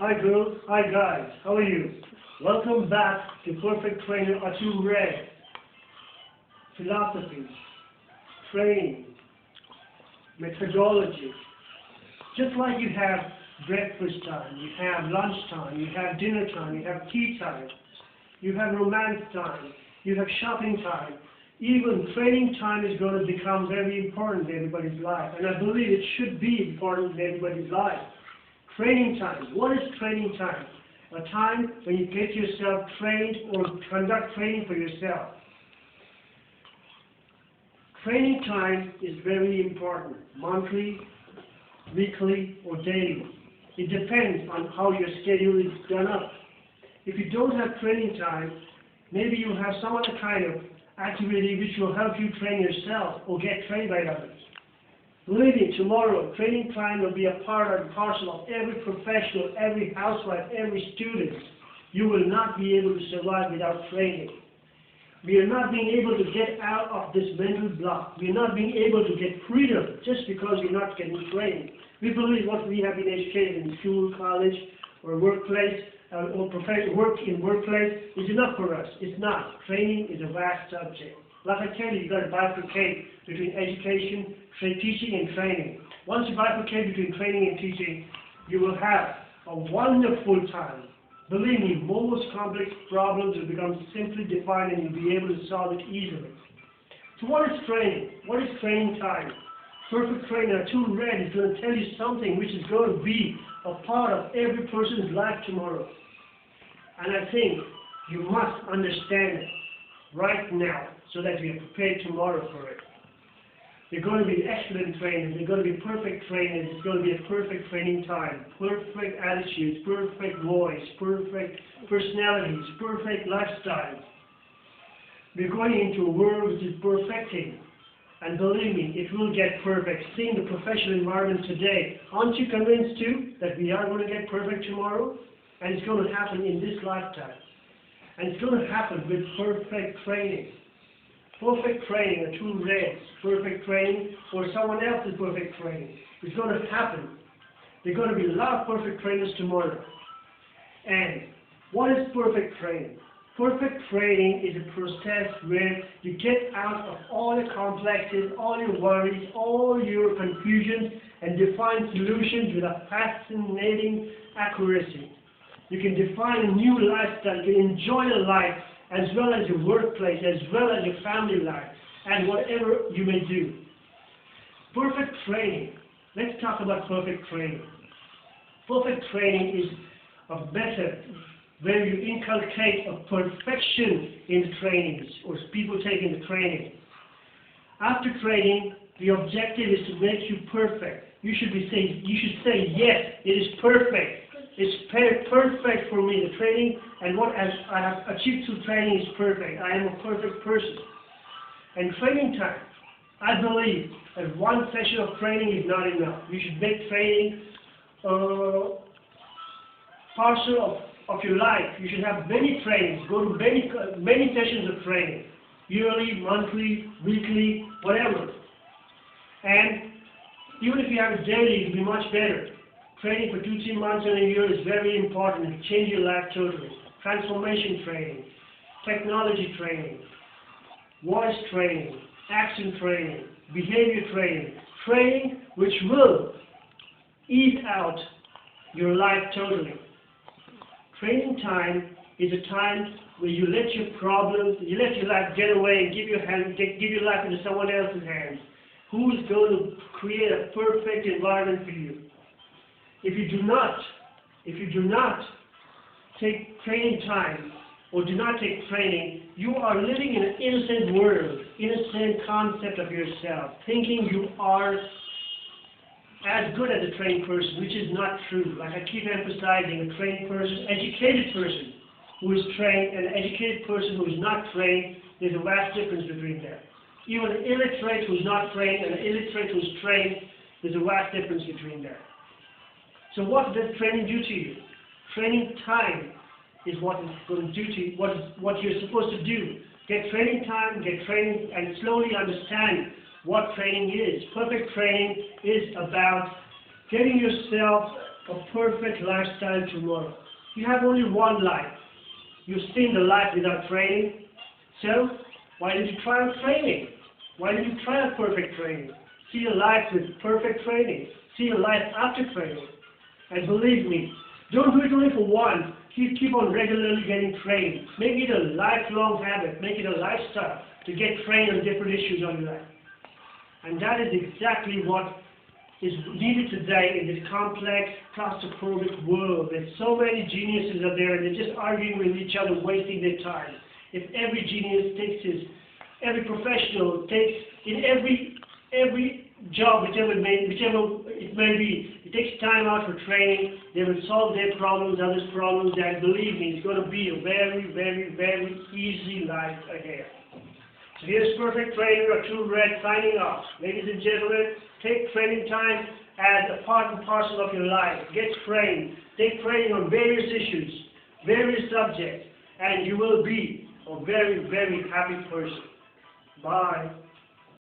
Hi girls, hi guys, how are you? Welcome back to Perfect Trainer ATOOLRED. Philosophy, training, methodology. Just like you have breakfast time, you have lunch time, you have dinner time, you have tea time, you have romance time, you have shopping time. Even training time is going to become very important in everybody's life, and I believe it should be important in everybody's life. Training time. What is training time? A time when you get yourself trained or conduct training for yourself. Training time is very important, monthly, weekly, or daily. It depends on how your schedule is done up. If you don't have training time, maybe you have some other kind of activity which will help you train yourself or get trained by others. Believe me, tomorrow, training time will be a part and parcel of every professional, every housewife, every student. You will not be able to survive without training. We are not being able to get out of this mental block. We are not being able to get freedom just because we're not getting trained. We believe what we have been educated in school, college, or workplace, or professional work in workplace is enough for us. It's not. Training is a vast subject. Like I tell you, you've got to bifurcate between education, teaching, and training. Once you bifurcate between training and teaching, you will have a wonderful time. Believe me, most complex problems will become simply defined and you'll be able to solve it easily. So what is training? What is training time? Perfect Trainer ATOOLRED is going to tell you something which is going to be a part of every person's life tomorrow. And I think you must understand it right now so that you are prepared tomorrow for it. They're going to be excellent trainers, they're going to be perfect trainers, it's going to be a perfect training time, perfect attitudes, perfect voice, perfect personalities, perfect lifestyles. We're going into a world which is perfecting. And believe me, it will get perfect. Seeing the professional environment today, aren't you convinced too that we are going to get perfect tomorrow? And it's going to happen in this lifetime. And it's going to happen with perfect training. Perfect training, ATOOLRED, perfect training, or someone else's perfect training. It's going to happen. There are going to be a lot of perfect trainers tomorrow. And what is perfect training? Perfect training is a process where you get out of all your complexes, all your worries, all your confusions, and define solutions with a fascinating accuracy. You can define a new lifestyle, you can enjoy your life, as well as your workplace, as well as your family life, and whatever you may do. Perfect training. Let's talk about perfect training. Perfect training is a method where you inculcate a perfection in the trainings, or people taking the training. After training, the objective is to make you perfect. You should say, yes, it is perfect. It's perfect for me, the training, and what I have achieved through training is perfect. I am a perfect person. And training time, I believe that one session of training is not enough. You should make training parcel of your life. You should have many trainings, go to many sessions of training, yearly, monthly, weekly, whatever. And even if you have it daily, it will be much better. Training for 2-3 months in a year is very important. It will change your life totally. Transformation training, technology training, voice training, action training, behavior training, training which will ease out your life totally. Training time is a time where you let your problems, you let your life get away and give your life into someone else's hands. Who is going to create a perfect environment for you? If you do not take training time or do not take training, you are living in an innocent world, innocent concept of yourself, thinking you are as good as a trained person, which is not true. Like I keep emphasizing, a trained person, educated person who is trained and an educated person who is not trained, there's a vast difference between them. Even an illiterate who is not trained and an illiterate who is trained, there's a vast difference between them. So what does training do to you? Training time is what it's going to do to you, what you're supposed to do. Get training time, get training, and slowly understand what training is. Perfect training is about getting yourself a perfect lifestyle tomorrow. You have only one life. You've seen the life without training. So, why did you try out training? Why did you try out perfect training? See a life with perfect training. See a life after training. And believe me, don't do it only for once. Keep on regularly getting trained. Make it a lifelong habit. Make it a lifestyle to get trained on different issues on your life. And that is exactly what is needed today in this complex, claustrophobic world. There's so many geniuses out there and they're just arguing with each other, wasting their time. If every genius every professional takes, in every job, whichever it may be, it takes time out for training, they will solve their problems, others' problems, and believe me, it's going to be a very, very, very easy life ahead. So here's Perfect Trainer, ATOOLRED, signing off. Ladies and gentlemen, take training time as a part and parcel of your life. Get trained. Take training on various issues, various subjects, and you will be a very, very happy person. Bye.